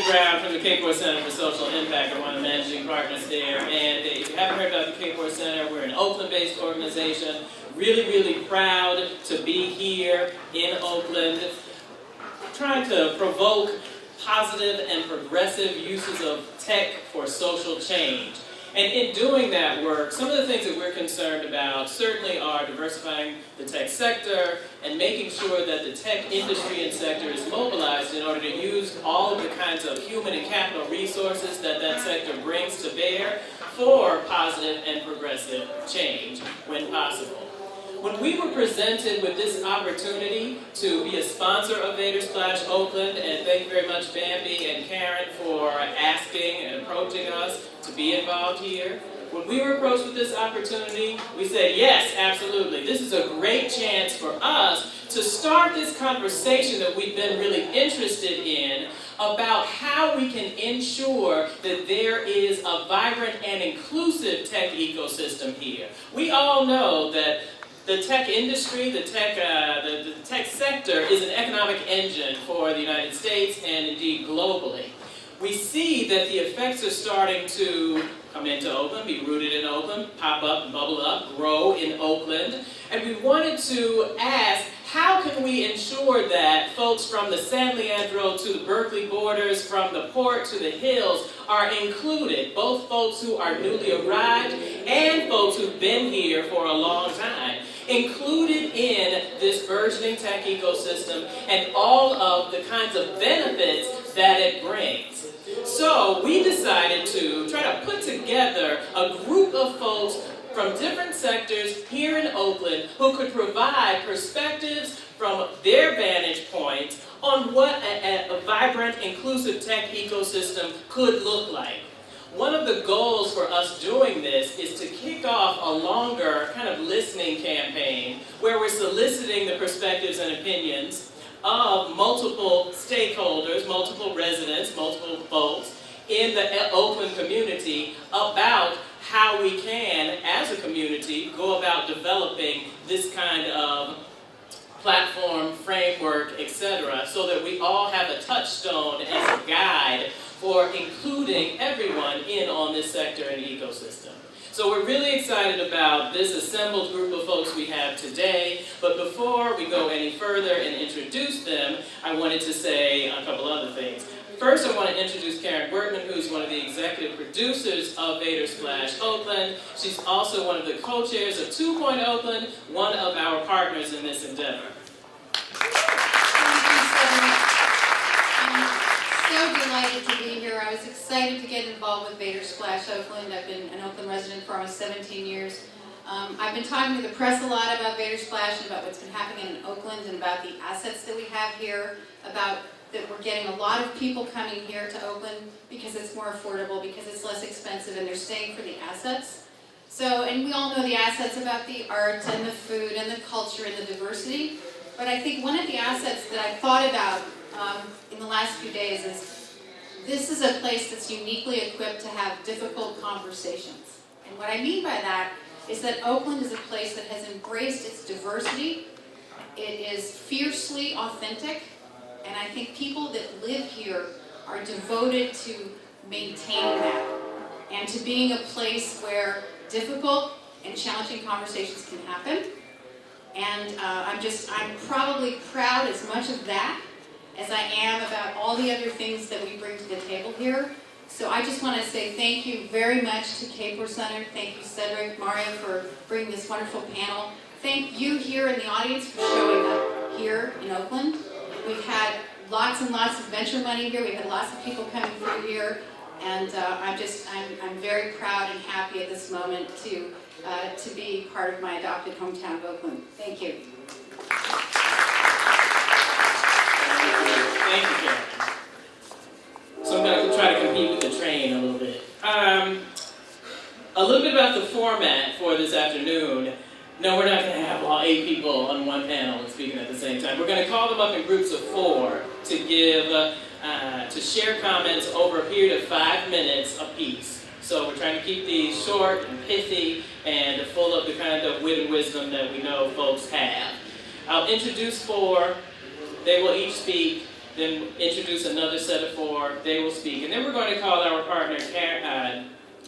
Brown from the Pt1 Center for Social Impact. I'm one of the managing partners there. And if you haven't heard about the Pt1 Center, we're an Oakland-based organization. Really, really proud to be here in Oakland, trying to provoke positive and progressive uses of tech for social change. And in doing that work, some of the things that we're concerned about certainly are diversifying the tech sector and making sure that the tech industry and sector is mobilized in order to use all of the kinds of human and capital resources that that sector brings to bear for positive and progressive change when possible. When we were presented with this opportunity to be a sponsor of Vator Oakland, and thank you very much Bambi and Karen for asking and approaching us to be involved here. When we were approached with this opportunity, we said, yes, absolutely. This is a great chance for us to start this conversation that we've been really interested in about how we can ensure that there is a vibrant and inclusive tech ecosystem here. We all know that the tech industry, the tech sector is an economic engine for the United States and indeed globally. We see that the effects are starting to come into Oakland, be rooted in Oakland, pop up, bubble up, grow in Oakland. And we wanted to ask, how can we ensure that folks from the San Leandro to the Berkeley borders, from the port to the hills, are included, both folks who are newly arrived and folks who've been here for a long time, included in this burgeoning tech ecosystem and all of the kinds of benefits that it brings. So we decided to try to put together a group of folks from different sectors here in Oakland who could provide perspectives from their vantage points on what a vibrant, inclusive tech ecosystem could look like. One of the goals for us doing this is to kick off a longer kind of listening campaign where we're soliciting the perspectives and opinions of multiple stakeholders, multiple residents, multiple folks in the Oakland community about how we can, as a community, go about developing this kind of platform, framework, etc., so that we all have a touchstone as a guide for including everyone in on this sector and ecosystem. So we're really excited about this assembled group of folks we have today, but before we go any further and introduce them, I wanted to say a couple other things. First, I want to introduce Karen Bertman, who's one of the executive producers of Vator Oakland. She's also one of the co-chairs of 2 Oakland, one of our partners in this endeavor. I'm so delighted to be here. I was excited to get involved with Vator Oakland. I've been an Oakland resident for almost 17 years. I've been talking to the press a lot about Vator and about what's been happening in Oakland and about the assets that we have here, about that we're getting a lot of people coming here to Oakland because it's more affordable, because it's less expensive, and they're staying for the assets. So, and we all know the assets about the art and the food and the culture and the diversity. But I think one of the assets that I thought about in the last few days is this is a place that's uniquely equipped to have difficult conversations. And what I mean by that is that Oakland is a place that has embraced its diversity. It is fiercely authentic. And I think people that live here are devoted to maintaining that and to being a place where difficult and challenging conversations can happen. And I'm probably proud as much of that as I am about all the other things that we bring to the table here. So I just want to say thank you very much to Pt1 Center. Thank you, Cedric, Mario, for bringing this wonderful panel. Thank you here in the audience for showing up here in Oakland. We've had lots and lots of venture money here. We've had lots of people coming through here, and I'm very proud and happy at this moment to be part of my adopted hometown of Oakland. Thank you. Thank you, Karen. So I'm going to try to compete with the train a little bit. A little bit about the format for this afternoon. No, we're not going to have all 8 people on one panel and speaking at the same time. We're going to call them up in groups of 4 to give, to share comments over a period of 5 minutes apiece. So we're trying to keep these short and pithy and full of the kind of wit and wisdom that we know folks have. I'll introduce 4. They will each speak then introduce another set of 4, they will speak. And then we're going to call our partner,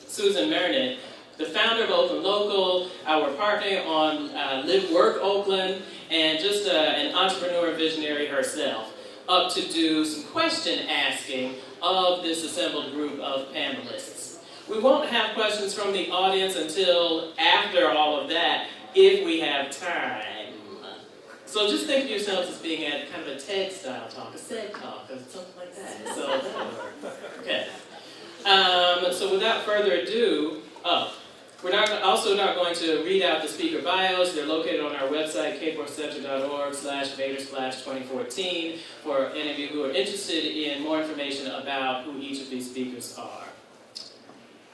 Susan Mernitt, the founder of Oakland Local, our partner on Live Work Oakland, and just an entrepreneur visionary herself, up to do some question asking of this assembled group of panelists. We won't have questions from the audience until after all of that, if we have time. So just think of yourselves as being at kind of a TED-style talk, a SED talk, or something like that. So that'll work. Okay. So without further ado, we're also not going to read out the speaker bios. They're located on our website, kporcenter.org/Vator/2014, for any of you who are interested in more information about who each of these speakers are.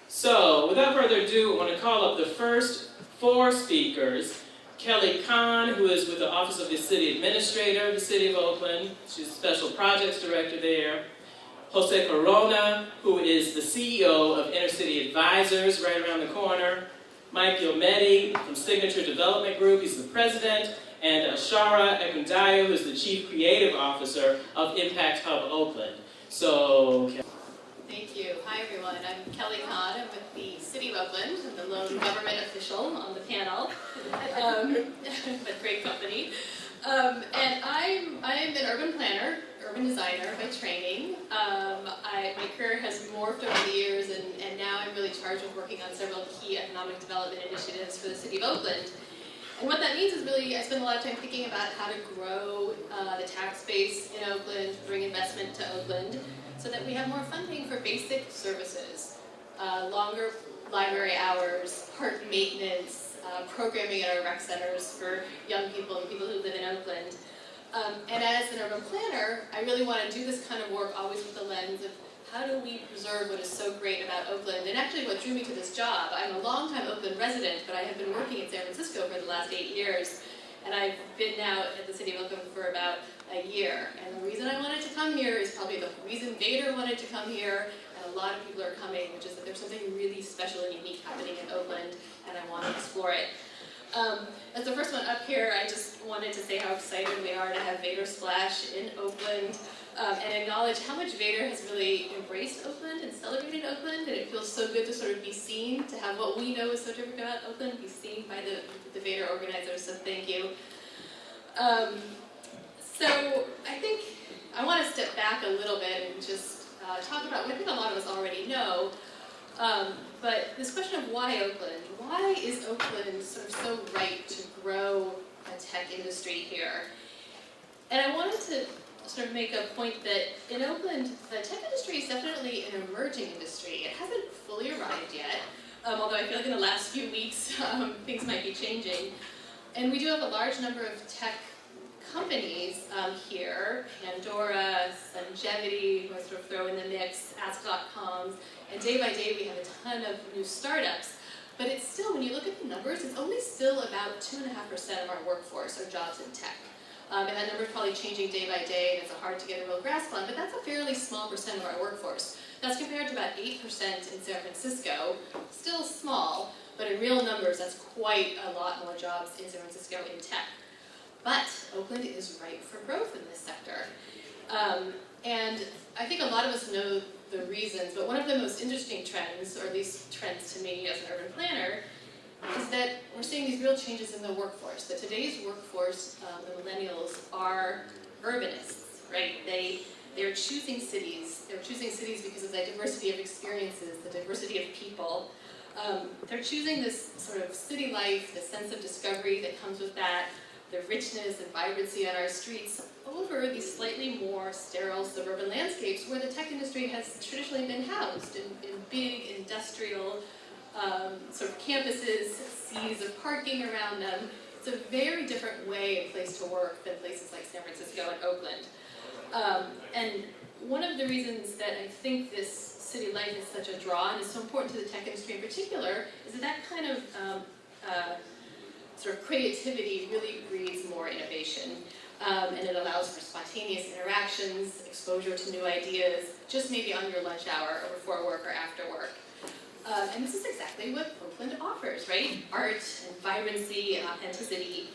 So, without further ado, I want to call up the first 4 speakers. Kelly Kahn, who is with the Office of the City Administrator of the City of Oakland. She's a Special Projects Director there. Jose Corona, who is the CEO of Intercity Advisors, right around the corner. Mike Gilmetti from Signature Development Group, he's the president. And Ashara Ekundayo, who's the Chief Creative Officer of Impact Hub Oakland. So, Thank you. Hi, everyone. I'm Kelly Kahn. I'm with the City of Oakland. I'm the lone government official on the panel, but great company. And I'm an urban planner, urban designer by training. My career has morphed over the years, and now I'm really charged with working on several key economic development initiatives for the City of Oakland. And what that means is really, I spend a lot of time thinking about how to grow the tax base in Oakland, bring investment to Oakland, so that we have more funding for basic services, longer library hours, park maintenance, programming at our rec centers for young people and people who live in Oakland. And as an urban planner, I really want to do this kind of work always with the lens of how do we preserve what is so great about Oakland, and actually what drew me to this job. I'm a longtime Oakland resident, but I have been working in San Francisco for the last 8 years, and I've been now at the City of Oakland for about a year. And the reason I wanted to come here is probably the reason Vator wanted to come here, and a lot of people are coming, which is that there's something really special and unique happening in Oakland, and I want to explore it. As the first one up here, I just wanted to say how excited we are to have Vator Splash in Oakland, and acknowledge how much Vator has really embraced Oakland and celebrated Oakland, and it feels so good to sort of be seen, to have what we know is so terrific about Oakland be seen by the Vator organizers, so thank you. So I think I want to step back a little bit and just talk about what I think a lot of us already know, but this question of why Oakland? Why is Oakland sort of so right to grow a tech industry here? And I wanted to sort of make a point that in Oakland, the tech industry is definitely an emerging industry. It hasn't fully arrived yet, although I feel like in the last few weeks things might be changing. And we do have a large number of tech companies here, Pandora, Sungevity, who I sort of throw in the mix, Ask.com, and day by day we have a ton of new startups. But it's still, when you look at the numbers, it's only still about 2.5% of our workforce are jobs in tech. And that number is probably changing day by day, and it's hard to get a real grasp on, but that's a fairly small percent of our workforce. That's compared to about 8% in San Francisco, still small, but in real numbers, that's quite a lot more jobs in San Francisco in tech. But Oakland is ripe for growth in this sector. And I think a lot of us know the reasons, but one of the most interesting trends, or at least trends to me as an urban planner, is that we're seeing these real changes in the workforce. That today's workforce, the millennials, are urbanists, right? They're choosing cities. They're choosing cities because of the diversity of experiences, the diversity of people. They're choosing this sort of city life, the sense of discovery that comes with that, the richness and vibrancy on our streets, over these slightly more sterile suburban landscapes where the tech industry has traditionally been housed in big industrial sort of campuses, seas of parking around them. It's a very different way and place to work than places like San Francisco and Oakland. And one of the reasons that I think this city life is such a draw and is so important to the tech industry in particular is that kind of sort of creativity really breeds more innovation. And it allows for spontaneous interactions, exposure to new ideas, just maybe on your lunch hour or before work or after work. And this is exactly what Oakland offers, right? Art and vibrancy and authenticity.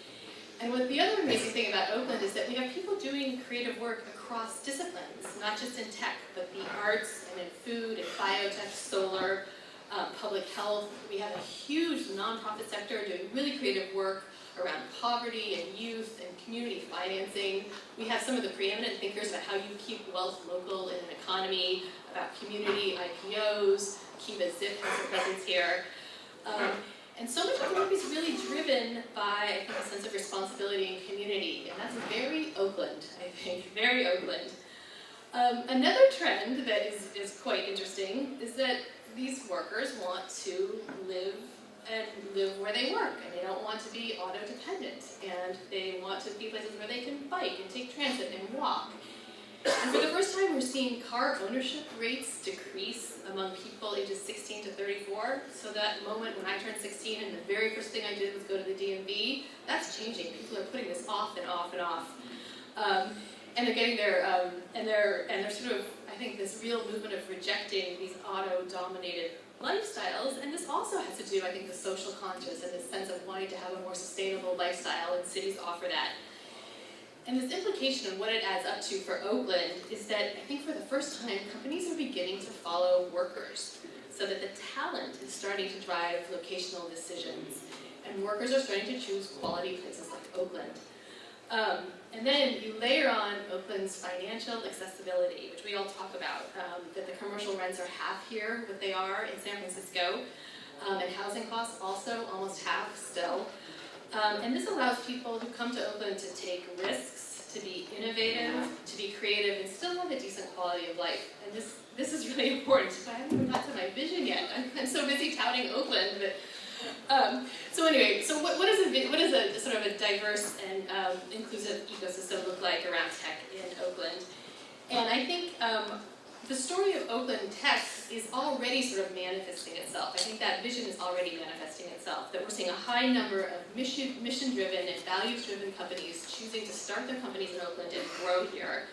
And what the other amazing thing about Oakland is that we have people doing creative work across disciplines, not just in tech, but the arts and in food and biotech, solar, public health. We have a huge nonprofit sector doing really creative work around poverty and youth and community financing. We have some of the preeminent thinkers about how you keep wealth local in an economy, about community IPOs. Kiva Zip has a presence here. And so much of the work is really driven by, I think, a sense of responsibility and community, and that's very Oakland, I think, very Oakland. Another trend that is quite interesting is that these workers want to live where they work, and they don't want to be auto-dependent, and they want to be places where they can bike and take transit and walk. And for the first time, we're seeing car ownership rates decrease among people ages 16 to 34. So that moment when I turned 16 and the very first thing I did was go to the DMV, that's changing. People are putting this off and off and off. And they're getting their, and they're sort of, I think, this real movement of rejecting these auto-dominated lifestyles. And this also has to do, I think, with social conscious and this sense of wanting to have a more sustainable lifestyle, and cities offer that. And this implication of what it adds up to for Oakland is that I think for the first time, companies are beginning to follow workers, so that the talent is starting to drive locational decisions, and workers are starting to choose quality places like Oakland. And then you layer on Oakland's financial accessibility, which we all talk about, that the commercial rents are half here what they are in San Francisco, and housing costs also almost half still. And this allows people who come to Oakland to take risks, to be innovative, to be creative, and still have a decent quality of life. And this is really important. So I haven't even got to my vision yet. I'm so busy touting Oakland. But so anyway, so what does a sort of a diverse and inclusive ecosystem look like around tech in Oakland? And I think the story of Oakland Tech is already sort of manifesting itself. I think that vision is already manifesting itself, that we're seeing a high number of mission-driven and values-driven companies choosing to start their companies in Oakland and grow here.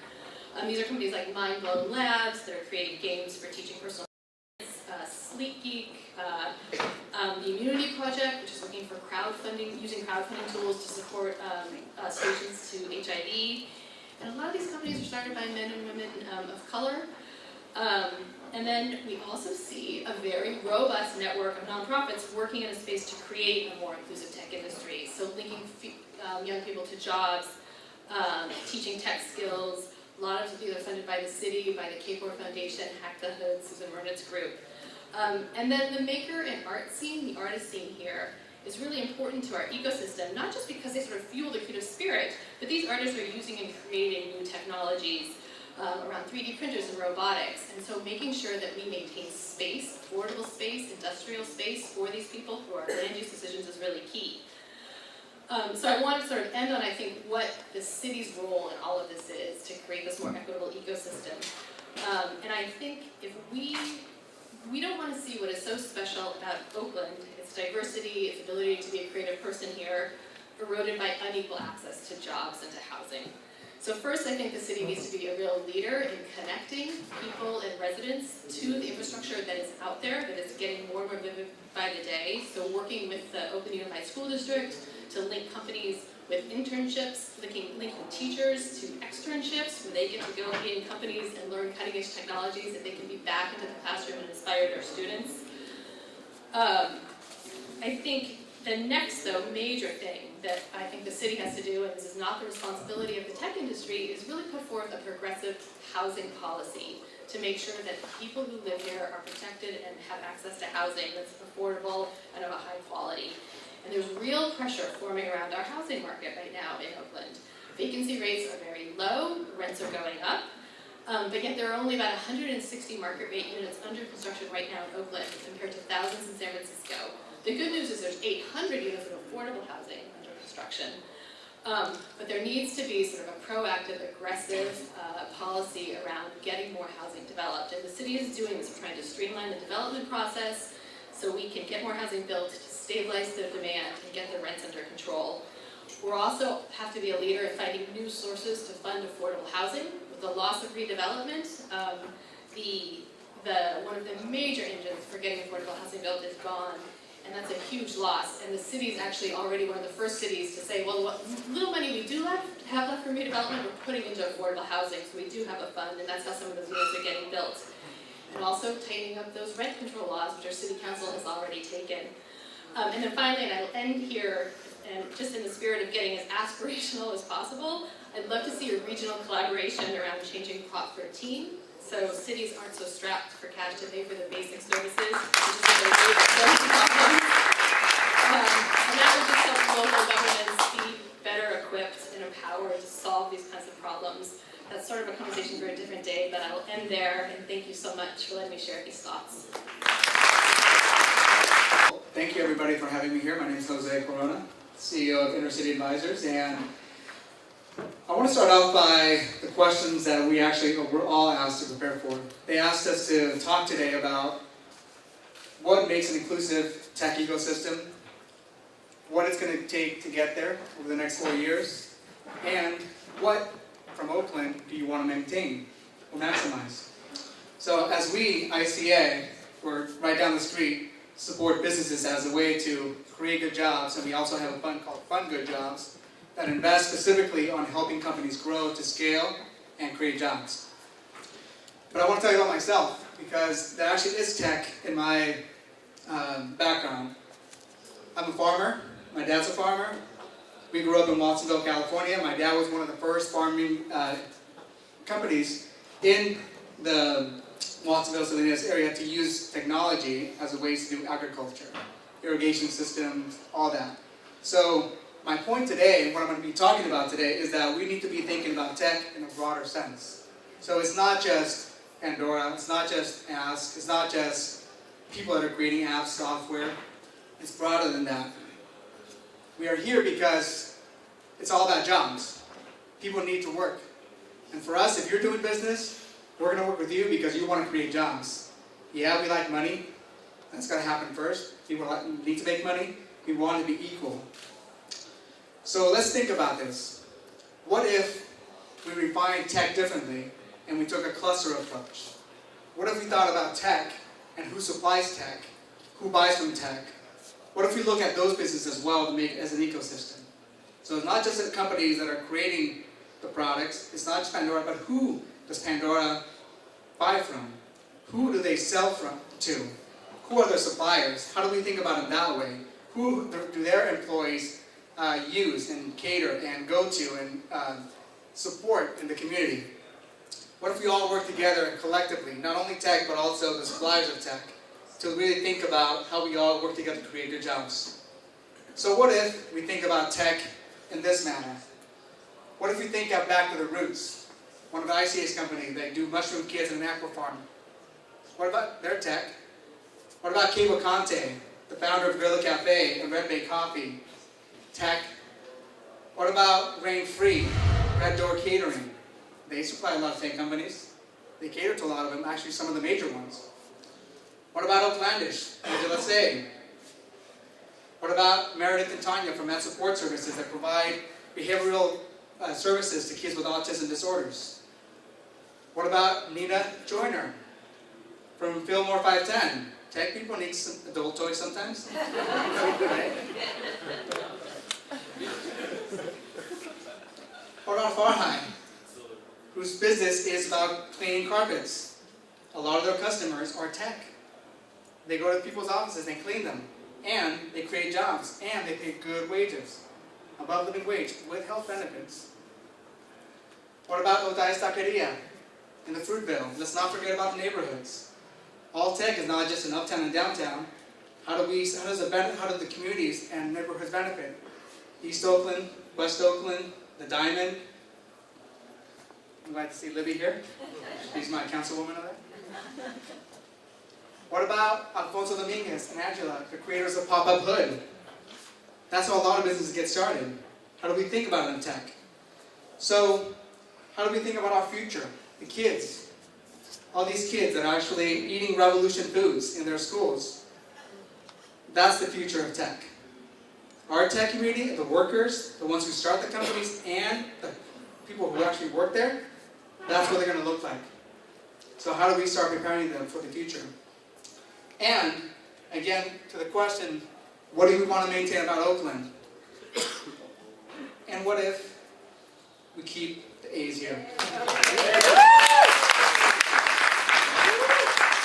These are companies like Mind Blown Labs that are creating games for teaching personal science, Sleek Geek, the Immunity Project, which is looking for crowdfunding, using crowdfunding tools to support solutions to HIV. And a lot of these companies are started by men and women of color. And then we also see a very robust network of nonprofits working in a space to create a more inclusive tech industry. So linking young people to jobs, teaching tech skills. A lot of these are funded by the city, by the Pt1 Foundation, Hack the Hood, Susan Mernit's group. And then the maker and art scene, the artist scene here, is really important to our ecosystem, not just because they sort of fuel the creative spirit, but these artists are using and creating new technologies around 3D printers and robotics. And so making sure that we maintain space, affordable space, industrial space for these people through our land use decisions is really key. So I want to sort of end on, I think, what the city's role in all of this is to create this more equitable ecosystem. And I think if we don't want to see what is so special about Oakland, its diversity, its ability to be a creative person here, eroded by unequal access to jobs and to housing. So first, I think the city needs to be a real leader in connecting people and residents to the infrastructure that is out there, that is getting more and more vivid by the day. So working with the Oakland Unified School District to link companies with internships, linking teachers to externships, where they get to go be in companies and learn cutting-edge technologies that they can be back into the classroom and inspire their students. I think the next, though, major thing that I think the city has to do, and this is not the responsibility of the tech industry, is really put forth a progressive housing policy to make sure that people who live here are protected and have access to housing that's affordable and of a high quality. And there's real pressure forming around our housing market right now in Oakland. Vacancy rates are very low, rents are going up, but yet there are only about 160 market rate units under construction right now in Oakland compared to thousands in San Francisco. The good news is there's 800 units of affordable housing under construction, but there needs to be sort of a proactive, aggressive policy around getting more housing developed. And the city is doing this. We're trying to streamline the development process so we can get more housing built to stabilize the demand and get the rents under control. We also have to be a leader in finding new sources to fund affordable housing. With the loss of redevelopment, one of the major engines for getting affordable housing built is gone. and that's a huge loss. And the city's actually already one of the first cities to say, well, what little money we do have left for redevelopment, we're putting into affordable housing, so we do have a fund, and that's how some of those units are getting built. And also tightening up those rent control laws, which our city council has already taken. And then finally, and I'll end here, and just in the spirit of getting as aspirational as possible, I'd love to see a regional collaboration around changing Prop 13, so cities aren't so strapped for cash to pay for the basic services, which is what they do with those problems. And that would just help local governments be better equipped and empowered to solve these kinds of problems. That's sort of a conversation for a different day, but I will end there, and thank you so much for letting me share these thoughts. Thank you everybody for having me here. My name is Jose Corona, CEO of Inner City Advisors, and I want to start off by the questions that we're all asked to prepare for. They asked us to talk today about what makes an inclusive tech ecosystem, what it's going to take to get there over the next 4 years, and what from Oakland do you want to maintain or maximize. So as we, ICA, we're right down the street, support businesses as a way to create good jobs, and we also have a fund called Fund Good Jobs that invest specifically on helping companies grow to scale and create jobs. But I want to tell you about myself, because there actually is tech in my background. I'm a farmer. My dad's a farmer. We grew up in Watsonville, California. My dad was one of the first farming companies in the Watsonville, Salinas area to use technology as a way to do agriculture, irrigation systems, all that. So my point today, and what I'm going to be talking about today, is that we need to be thinking about tech in a broader sense. So it's not just Pandora, it's not just Ask, it's not just people that are creating apps, software. It's broader than that. We are here because it's all about jobs. People need to work. And for us, if you're doing business, we're going to work with you because you want to create jobs. Yeah, we like money. That's got to happen first. People need to make money. We want to be equal. So let's think about this. What if we refined tech differently and we took a cluster approach? What if we thought about tech and who supplies tech, who buys from tech? What if we look at those businesses as well to make it as an ecosystem? So it's not just the companies that are creating the products, it's not just Pandora, but who does Pandora buy from? Who do they sell to? Who are their suppliers? How do we think about it that way? Who do their employees use and cater and go to and support in the community? What if we all work together collectively, not only tech, but also the suppliers of tech, to really think about how we all work together to create good jobs? So what if we think about tech in this manner? What if we think back to the roots? One of the ICA's companies, they do mushroom kits and an aqua farm. What about their tech? What about Cabo Conte, the founder of Gorilla Cafe and Red Bay Coffee? Tech. What about Rain Free, Red Door Catering? They supply a lot of tech companies. They cater to a lot of them, actually some of the major ones. What about Oaklandish, Angela Say? What about Meredith and Tanya from Med Support Services that provide behavioral services to kids with autism disorders? What about Nina Joyner from Fillmore 510? Tech people need some adult toys sometimes. Right? What about Farhai, whose business is about cleaning carpets? A lot of their customers are tech. They go to people's offices and clean them, and they create jobs, and they pay good wages, above living wage, with health benefits. What about Otay's Taqueria in the Fruitville? Let's not forget about the neighborhoods. All tech is not just in uptown and downtown. How do the communities and neighborhoods benefit? East Oakland, West Oakland, the Diamond. I'm glad to see Libby here. She's my councilwoman of that. What about Alfonso Dominguez and Angela, the creators of Pop-Up Hood? That's how a lot of businesses get started. How do we think about it in tech? So, how do we think about our future? The kids. All these kids that are actually eating Revolution foods in their schools. That's the future of tech. Our tech community, the workers, the ones who start the companies, and the people who actually work there, that's what they're going to look like. So how do we start preparing them for the future? And, again, to the question, What do we want to maintain about Oakland? And what if we keep the A's here? That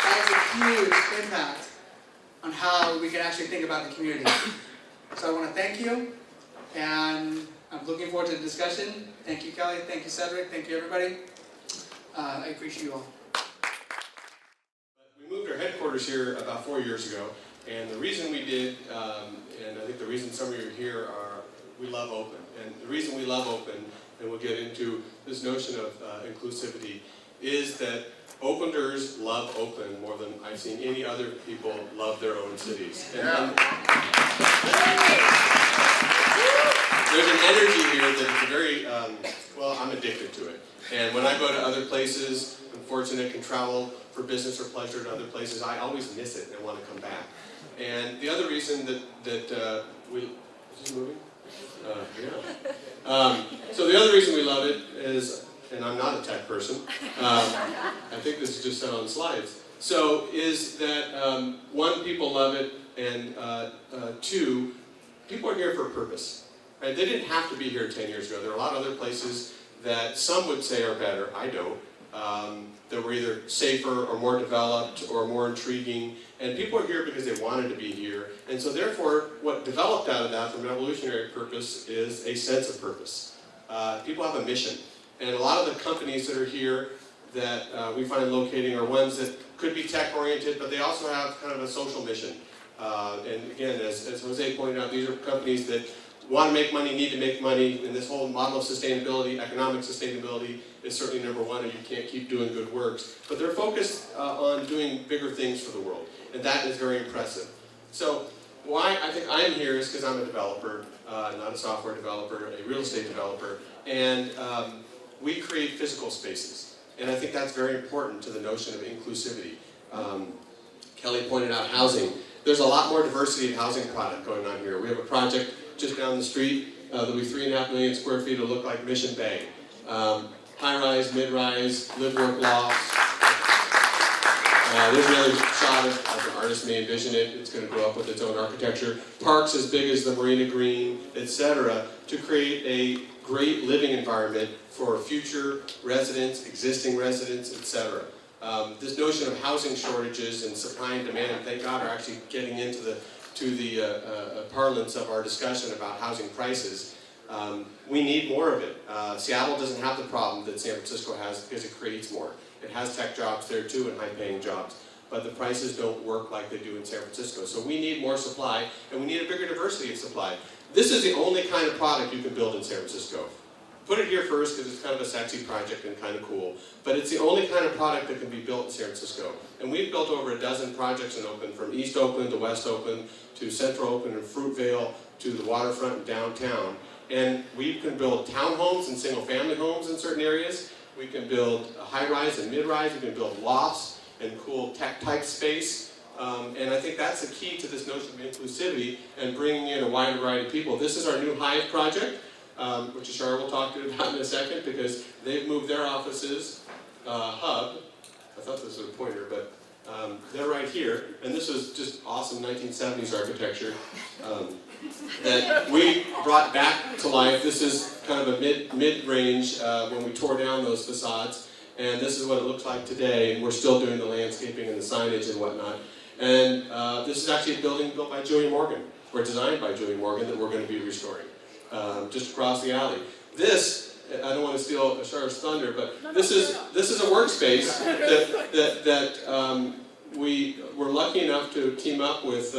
has a huge impact on how we can actually think about the community. So I want to thank you, and I'm looking forward to the discussion. Thank you, Kelly. Thank you, Cedric. Thank you, everybody. I appreciate you all. We moved our headquarters here about 4 years ago, and the reason we did, and I think the reason some of you are here are, we love Oakland. And the reason we love Oakland, and we'll get into this notion of inclusivity, is that Oaklanders love Oakland more than I've seen any other people love their own cities. And there's an energy here that is very, well, I'm addicted to it. And when I go to other places, I'm fortunate, can travel for business or pleasure to other places, I always miss it and want to come back. And the other reason that we, is this moving? Yeah. So the other reason we love it is, and I'm not a tech person, I think this is just set on slides, so is that one, people love it, and two, people are here for a purpose. Right? They didn't have to be here 10 years ago. There are a lot of other places that some would say are better, I don't, that were either safer or more developed or more intriguing, and people are here because they wanted to be here, and so therefore what developed out of that from an evolutionary purpose is a sense of purpose. People have a mission, and a lot of the companies that are here that we find locating are ones that could be tech oriented, but they also have kind of a social mission. And again, as Jose pointed out, these are companies that want to make money, need to make money, and this whole model of sustainability, economic sustainability, is certainly number one, or you can't keep doing good works. But they're focused on doing bigger things for the world, and that is very impressive. So why I think I'm here is because I'm a developer, not a software developer, a real estate developer, and we create physical spaces. And I think that's very important to the notion of inclusivity. Kelly pointed out housing. There's a lot more diversity of housing product going on here. We have a project just down the street that'll be 3.5 million square feet. It'll look like Mission Bay. High-rise, mid-rise, live-work lofts. There's another shot of an artist may envision it. It's going to grow up with its own architecture. Parks as big as the Marina Green, etc., to create a great living environment for future residents, existing residents, etc. This notion of housing shortages and supply and demand, thank God, are actually getting into the parlance of our discussion about housing prices. We need more of it. Seattle doesn't have the problem that San Francisco has because it creates more. It has tech jobs there too and high-paying jobs, but the prices don't work like they do in San Francisco. So we need more supply, and we need a bigger diversity of supply. This is the only kind of product you can build in San Francisco. Put it here first because it's kind of a sexy project and kind of cool, but it's the only kind of product that can be built in San Francisco. And we've built over a dozen projects in Oakland, from East Oakland to West Oakland to Central Oakland and Fruitvale to the waterfront and downtown. And we can build townhomes and single-family homes in certain areas. We can build high-rise and mid-rise. We can build lofts and cool tech-type space. And I think that's the key to this notion of inclusivity and bringing in a wide variety of people. This is our new Hive project, which Ashara will talk to you about in a second, because they've moved their offices, hub. I thought this was a pointer, but they're right here. And this was just awesome 1970s architecture that we brought back to life. This is kind of a mid-range when we tore down those facades. And this is what it looks like today. And we're still doing the landscaping and the signage and whatnot. And this is actually a building built by Julian Morgan, or designed by Julian Morgan, that we're going to be restoring, just across the alley. This, I don't want to steal Ashara's thunder, but this is a workspace that we were lucky enough to team up with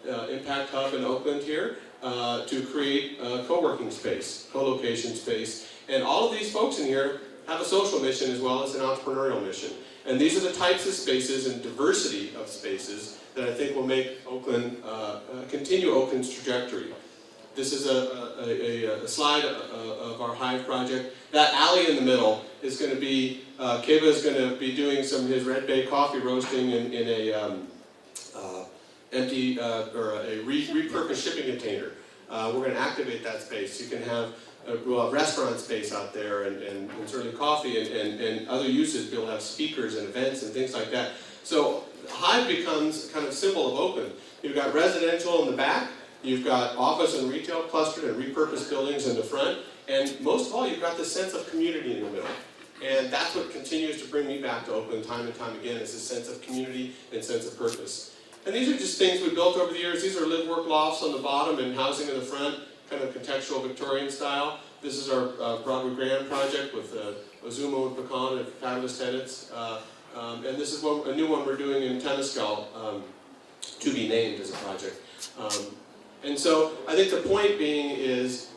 Impact Hub in Oakland here to create a co-working space, co-location space. And all of these folks in here have a social mission as well as an entrepreneurial mission. And these are the types of spaces and diversity of spaces that I think will make Oakland, continue Oakland's trajectory. This is a slide of our Hive project. That alley in the middle is going to be, Keva is going to be doing some of his Red Bay coffee roasting in a empty, or a repurposed shipping container. We're going to activate that space. You can have a restaurant space out there, and certainly coffee and other uses. Be able to have speakers and events and things like that. So Hive becomes kind of symbol of Oakland. You've got residential in the back, You've got office and retail clustered and repurposed buildings in the front, and most of all, you've got this sense of community in the middle. And that's what continues to bring me back to Oakland time and time again, is this sense of community and sense of purpose. And these are just things we built over the years. These are live-work lofts on the bottom and housing in the front, kind of contextual Victorian style. This is our Broadway Grand project with Ozumo and Pecan and fabulous tenants. And this is a new one we're doing in Temescal, to be named as a project. And so I think the point being is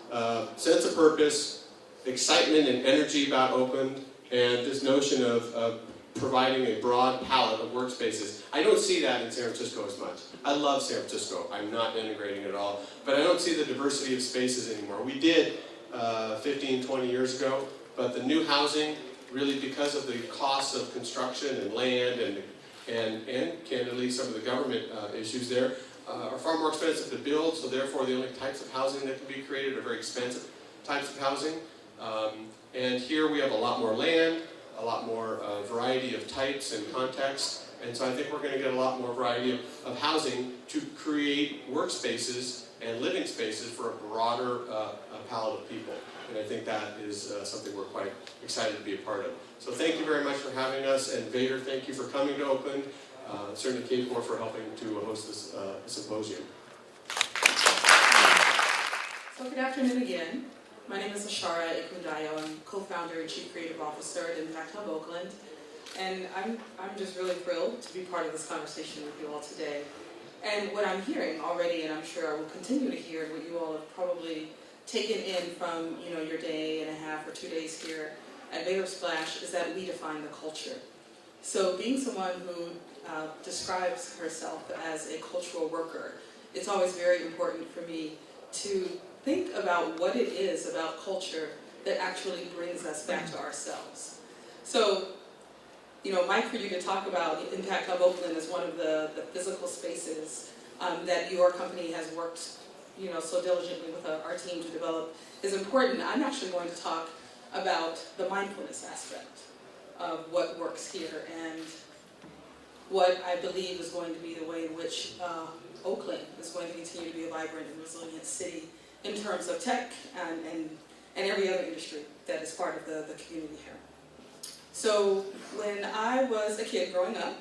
sense of purpose, excitement and energy about Oakland, and this notion of providing a broad palette of workspaces. I don't see that in San Francisco as much. I love San Francisco. I'm not denigrating it at all. But I don't see the diversity of spaces anymore. We did 15, 20 years ago, but the new housing, really because of the costs of construction and land and candidly some of the government issues there, are far more expensive to build, so therefore the only types of housing that can be created are very expensive types of housing. And here we have a lot more land, a lot more variety of types and contexts, and so I think we're going to get a lot more variety of housing to create workspaces and living spaces for a broader palette of people. And I think that is something we're quite excited to be a part of. So thank you very much for having us, and Vator, thank you for coming to Oakland. Certainly Pt1 for helping to host this symposium. So good afternoon again. My name is Ashara Ikundayo. I'm co-founder and chief creative officer at Impact Hub Oakland. And I'm just really thrilled to be part of this conversation with you all today. And what I'm hearing already, and I'm sure I will continue to hear, what you all have probably taken in from your day and a half or 2 days here at Vator Splash, is that we define the culture. So being someone who describes herself as a cultural worker, it's always very important for me to think about what it is about culture that actually brings us back to ourselves. So, Mike, for you to talk about Impact Hub Oakland as one of the physical spaces that your company has worked so diligently with our team to develop is important. I'm actually going to talk about the mindfulness aspect of what works here and what I believe is going to be the way in which Oakland is going to continue to be a vibrant and resilient city in terms of tech and every other industry that is part of the community here. So when I was a kid growing up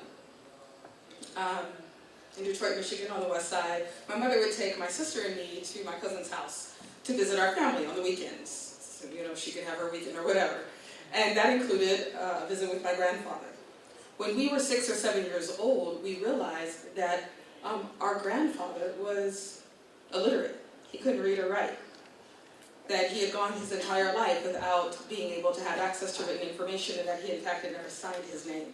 in Detroit, Michigan on the west side, my mother would take my sister and me to my cousin's house to visit our family on the weekends. So, she could have her weekend or whatever. And that included a visit with my grandfather. When we were 6 or 7 years old, we realized that our grandfather was illiterate. He couldn't read or write. That he had gone his entire life without being able to have access to written information, and that he in fact had never signed his name.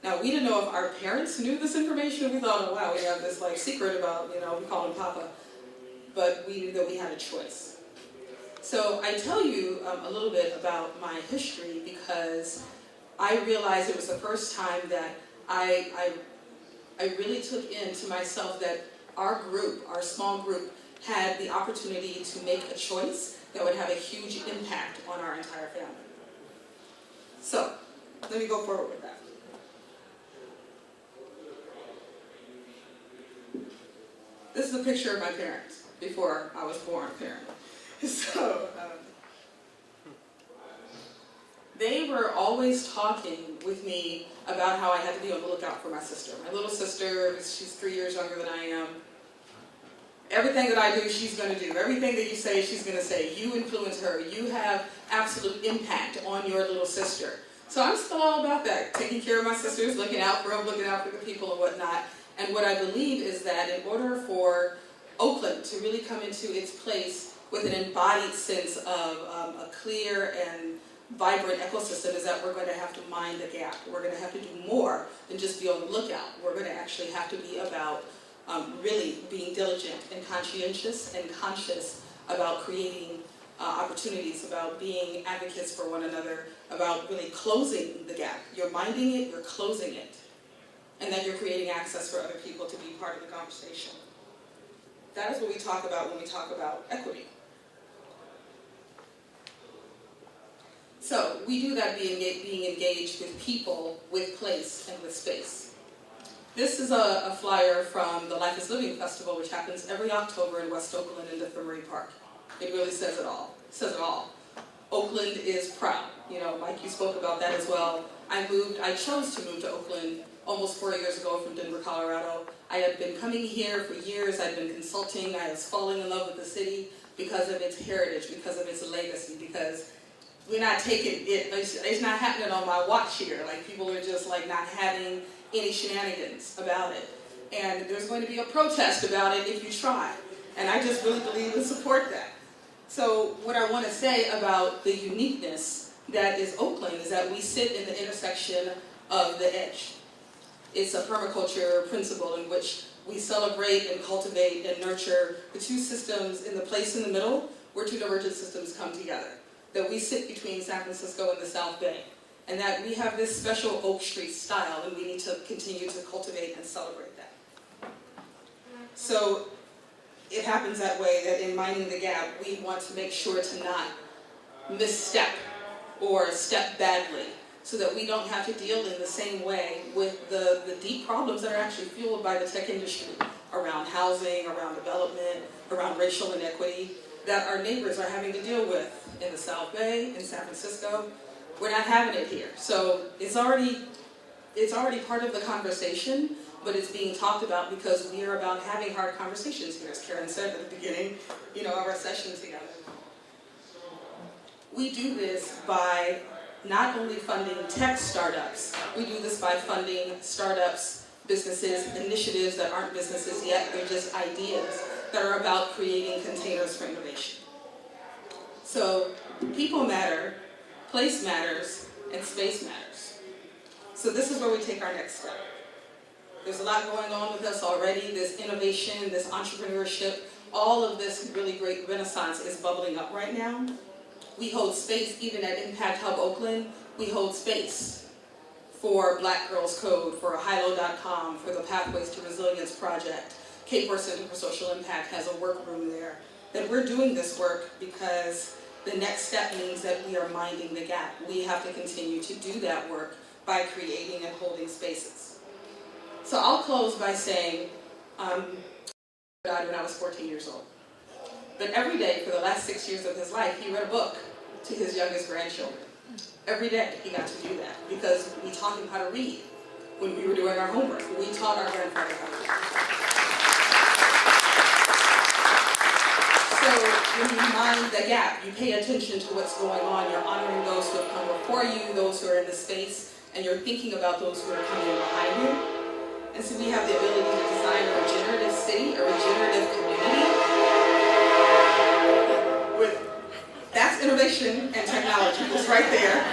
Now, we didn't know if our parents knew this information. We thought, oh wow, we have this secret about, we call him Papa. But we knew that we had a choice. So I tell you a little bit about my history because I realized it was the first time that I really took into myself that our group, our small group, had the opportunity to make a choice that would have a huge impact on our entire family. So, let me go forward with that. This is a picture of my parents before I was born, apparently. So, they were always talking with me about how I had to be on the lookout for my sister. My little sister, she's 3 years younger than I am. Everything that I do, she's going to do. Everything that you say, she's going to say. You influence her. You have absolute impact on your little sister. So I'm still all about that, taking care of my sisters, looking out for them, looking out for the people and whatnot. And what I believe is that in order for Oakland to really come into its place with an embodied sense of a clear and vibrant ecosystem is that we're going to have to mind the gap. We're going to have to do more than just be on the lookout. We're going to actually have to be about really being diligent and conscientious and conscious about creating opportunities, about being advocates for one another, about really closing the gap. You're minding it, you're closing it, and then you're creating access for other people to be part of the conversation. That is what we talk about when we talk about equity. So we do that being engaged with people, with place, and with space. This is a flyer from the Life is Living Festival, which happens every October in West Oakland in Defremery Park. It really says it all. It says it all. Oakland is proud. You know, Mike, you spoke about that as well. I chose to move to Oakland almost 4 years ago from Denver, Colorado. I had been coming here for years. I'd been consulting. I was falling in love with the city because of its heritage, because of its legacy, because we're not taking it, it's not happening on my watch here. Like, people are just like not having any shenanigans about it. And there's going to be a protest about it if you try. And I just really believe and support that. So what I want to say about the uniqueness that is Oakland is that we sit in the intersection of the edge. It's a permaculture principle in which we celebrate and cultivate and nurture the two systems in the place in the middle where two divergent systems come together. That we sit between San Francisco and the South Bay. And that we have this special Oak Street style, and we need to continue to cultivate and celebrate that. So it happens that way, that in Minding the Gap, we want to make sure to not misstep or step badly, so that we don't have to deal in the same way with the deep problems that are actually fueled by the tech industry around housing, around development, around racial inequity, that our neighbors are having to deal with in the South Bay, in San Francisco. We're not having it here. So it's already part of the conversation, but it's being talked about because we are about having hard conversations here, as Karen said at the beginning, of our session together. We do this by not only funding tech startups, we do this by funding startups, businesses, initiatives that aren't businesses yet, they're just ideas that are about creating containers for innovation. So people matter, place matters, and space matters. So this is where we take our next step. There's a lot going on with us already, this innovation, this entrepreneurship, all of this really great renaissance is bubbling up right now. We hold space, even at Impact Hub Oakland, we hold space for Black Girls Code, for Hilo.com, for the Pathways to Resilience Project. Pt1 Center for Social Impact has a workroom there. That we're doing this work because the next step means that we are minding the gap. We have to continue to do that work by creating and holding spaces. So I'll close by saying, died when I was 14 years old. But every day for the last 6 years of his life, he read a book to his youngest grandchildren. Every day he got to do that because we taught him how to read when we were doing our homework. We taught our grandfather how to read. So when you mind the gap, you pay attention to what's going on. You're honoring those who have come before you, those who are in the space, and you're thinking about those who are coming behind you. And so we have the ability to design a regenerative city, a regenerative community. That's innovation and technology. It's right there.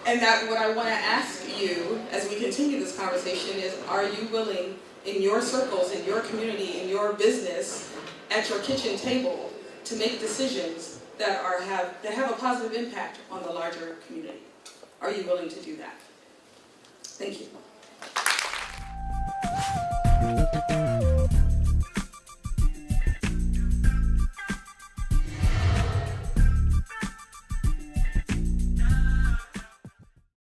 And that what I want to ask you as we continue this conversation is, are you willing in your circles, in your community, in your business, at your kitchen table, to make decisions that have a positive impact on the larger community? Are you willing to do that? Thank you.